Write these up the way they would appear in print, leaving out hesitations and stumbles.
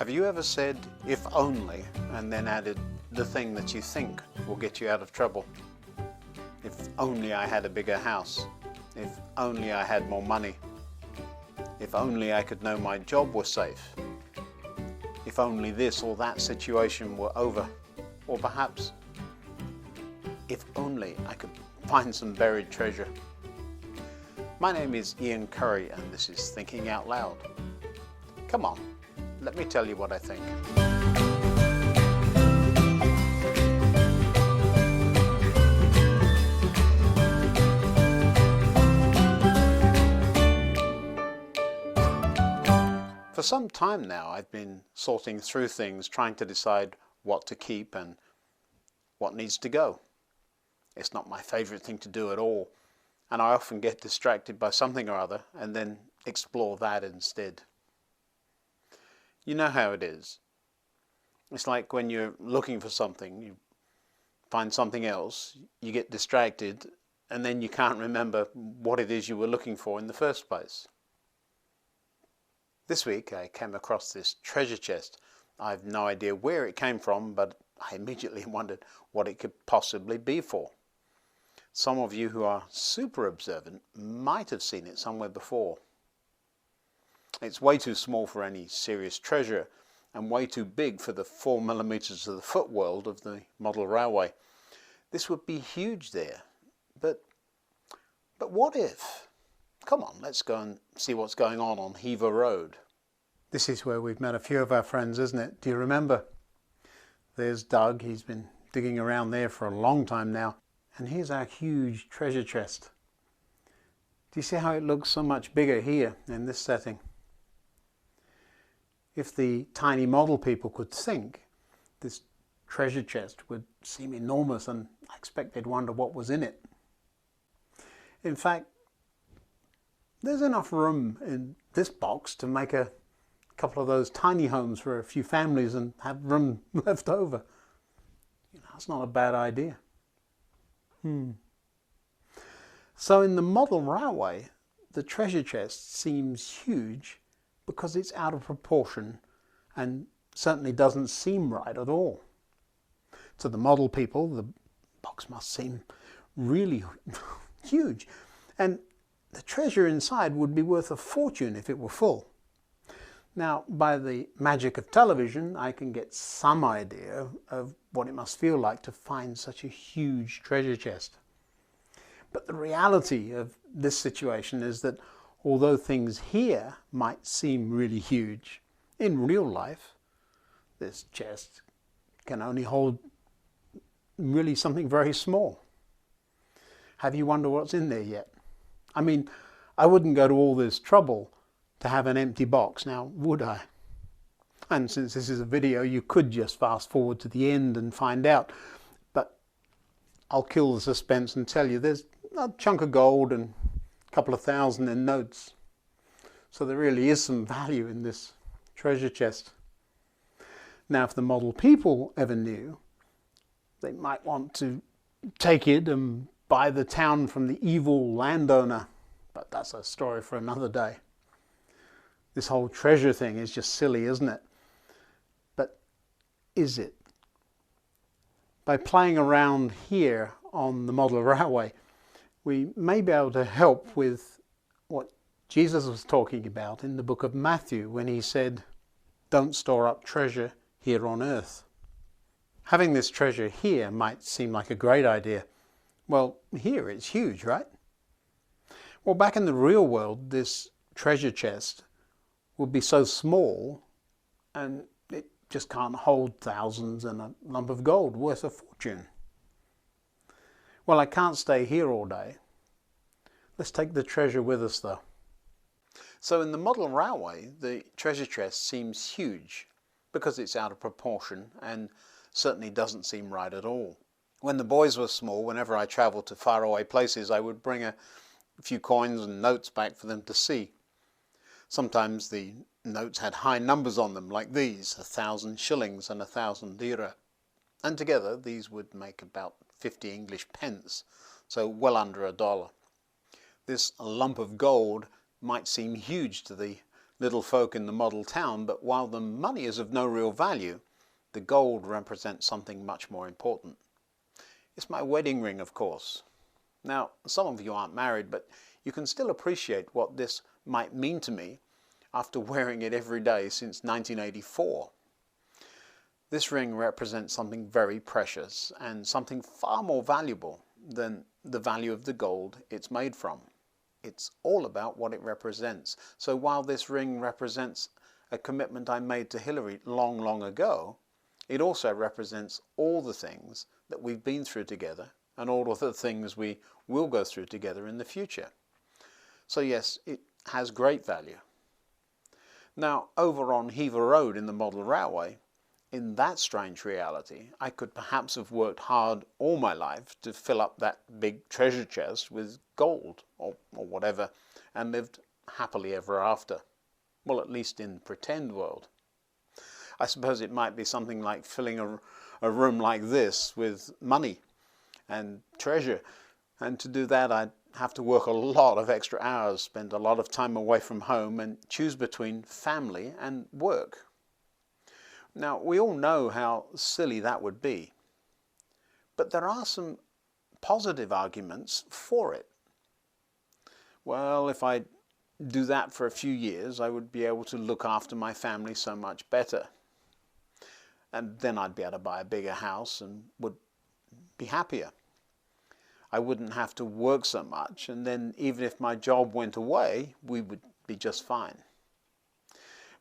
Have you ever said, if only, and then added the thing that you think will get you out of trouble? If only I had a bigger house. If only I had more money. If only I could know my job was safe. If only this or that situation were over. Or perhaps, if only I could find some buried treasure. My name is Ian Currey and this is Thinking Out Loud. Come on, let me tell you what I think. For some time now, I've been sorting through things, trying to decide what to keep and what needs to go. It's not my favorite thing to do at all, and I often get distracted by something or other and then explore that instead. You know how it is. It's like when you're looking for something, you find something else, you get distracted, and then you can't remember what it is you were looking for in the first place. This week I came across this treasure chest. I have no idea where it came from, but I immediately wondered what it could possibly be for. Some of you who are super observant might have seen it somewhere before. It's way too small for any serious treasure and way too big for the 4mm of the footworld of the model railway. This would be huge there, but what if? Come on, let's go and see what's going on Hever Road. This is where we've met a few of our friends, isn't it? Do you remember? There's Doug, he's been digging around there for a long time now. And here's our huge treasure chest. Do you see how it looks so much bigger here in this setting? If the tiny model people could think, this treasure chest would seem enormous and I expect they'd wonder what was in it. In fact, there's enough room in this box to make a couple of those tiny homes for a few families and have room left over. You know, it's not a bad idea. So in the model railway, the treasure chest seems huge because it's out of proportion and certainly doesn't seem right at all. To the model people, the box must seem really huge. And the treasure inside would be worth a fortune if it were full. Now, by the magic of television, I can get some idea of what it must feel like to find such a huge treasure chest. But the reality of this situation is that although things here might seem really huge, in real life, this chest can only hold really something very small. Have you wondered what's in there yet? I mean, I wouldn't go to all this trouble to have an empty box, now would I? And since this is a video, you could just fast forward to the end and find out. But I'll kill the suspense and tell you there's a chunk of gold and a couple of thousand in notes. So there really is some value in this treasure chest. Now, if the model people ever knew, they might want to take it and buy the town from the evil landowner. But that's a story for another day. This whole treasure thing is just silly, isn't it? But is it? By playing around here on the model railway, we may be able to help with what Jesus was talking about in the book of Matthew when he said, "Don't store up treasure here on earth." Having this treasure here might seem like a great idea. Well, here it's huge, right? Well, back in the real world, this treasure chest would be so small and it just can't hold thousands and a lump of gold worth a fortune. Well, I can't stay here all day. Let's take the treasure with us though. So in the model railway, the treasure chest seems huge because it's out of proportion and certainly doesn't seem right at all. When the boys were small, whenever I travelled to faraway places, I would bring a few coins and notes back for them to see. Sometimes the notes had high numbers on them, like these, 1,000 shillings and 1,000 lira. And together these would make about 50 English pence, so well under $1. This lump of gold might seem huge to the little folk in the model town, but while the money is of no real value, the gold represents something much more important. It's my wedding ring, of course. Now, some of you aren't married, but you can still appreciate what this might mean to me after wearing it every day since 1984. This ring represents something very precious and something far more valuable than the value of the gold it's made from. It's all about what it represents. So while this ring represents a commitment I made to Hillary long, long ago, it also represents all the things that we've been through together and all of the things we will go through together in the future. So yes, it has great value. Now, over on Hever Road in the model railway, in that strange reality, I could perhaps have worked hard all my life to fill up that big treasure chest with gold or whatever and lived happily ever after. Well, at least in the pretend world. I suppose it might be something like filling a room like this with money and treasure. And to do that, I'd have to work a lot of extra hours, spend a lot of time away from home and choose between family and work. Now, we all know how silly that would be, but there are some positive arguments for it. Well, if I do that for a few years, I would be able to look after my family so much better. And then I'd be able to buy a bigger house and would be happier. I wouldn't have to work so much, and then even if my job went away, we would be just fine.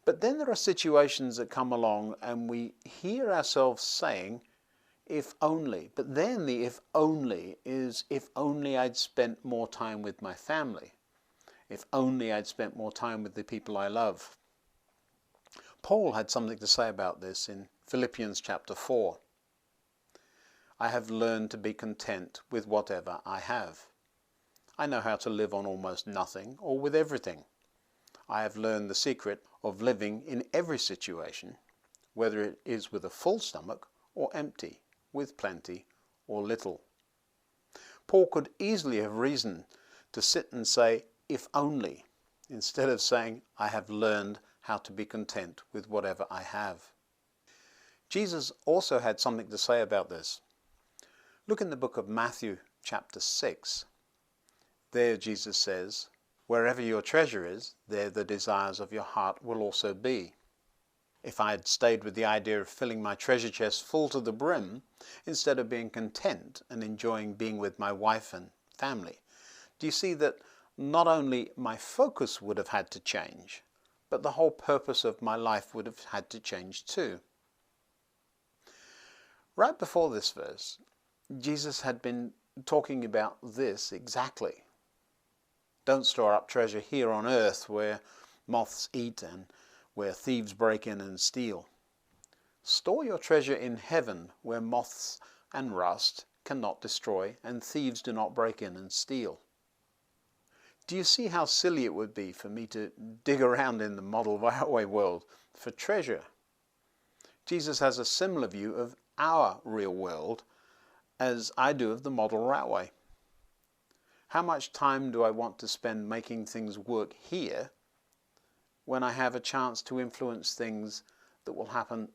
But then there are situations that come along and we hear ourselves saying, if only. But then the if only is, if only I'd spent more time with my family. If only I'd spent more time with the people I love. Paul had something to say about this in Philippians chapter 4. I have learned to be content with whatever I have. I know how to live on almost nothing or with everything. I have learned the secret of living in every situation, whether it is with a full stomach or empty, with plenty or little. Paul could easily have reason to sit and say, if only, instead of saying, I have learned how to be content with whatever I have. Jesus also had something to say about this. Look in the book of Matthew chapter 6. There Jesus says, wherever your treasure is, there the desires of your heart will also be. If I had stayed with the idea of filling my treasure chest full to the brim, instead of being content and enjoying being with my wife and family, do you see that not only my focus would have had to change, but the whole purpose of my life would have had to change too? Right before this verse, Jesus had been talking about this exactly. Don't store up treasure here on earth where moths eat and where thieves break in and steal. Store your treasure in heaven where moths and rust cannot destroy and thieves do not break in and steal. Do you see how silly it would be for me to dig around in the model railway world for treasure? Jesus has a similar view of our real world as I do of the model railway. How much time do I want to spend making things work here when I have a chance to influence things that will happen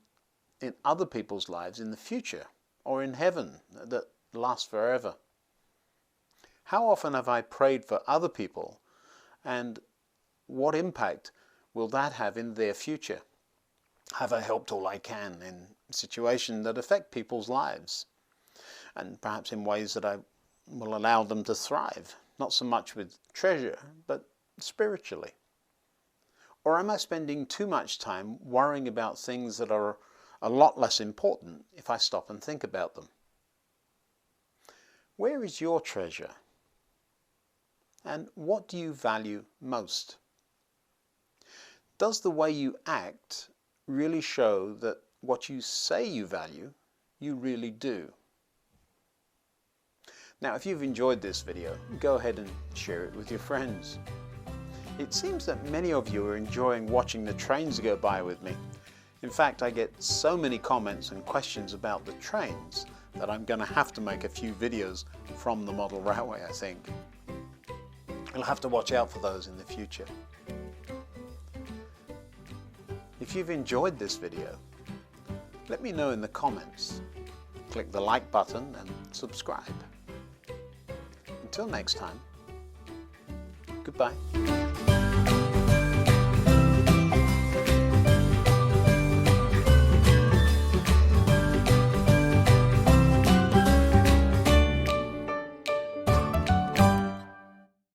in other people's lives in the future or in heaven that last forever? How often have I prayed for other people, and what impact will that have in their future? Have I helped all I can in situations that affect people's lives, and perhaps in ways that I will allow them to thrive, not so much with treasure, but spiritually? Or am I spending too much time worrying about things that are a lot less important if I stop and think about them? Where is your treasure? And what do you value most? Does the way you act really show that what you say you value, you really do? Now, if you've enjoyed this video, go ahead and share it with your friends. It seems that many of you are enjoying watching the trains go by with me. In fact, I get so many comments and questions about the trains that I'm going to have to make a few videos from the model railway, I think. You'll have to watch out for those in the future. If you've enjoyed this video, let me know in the comments. Click the like button and subscribe. Until next time, goodbye.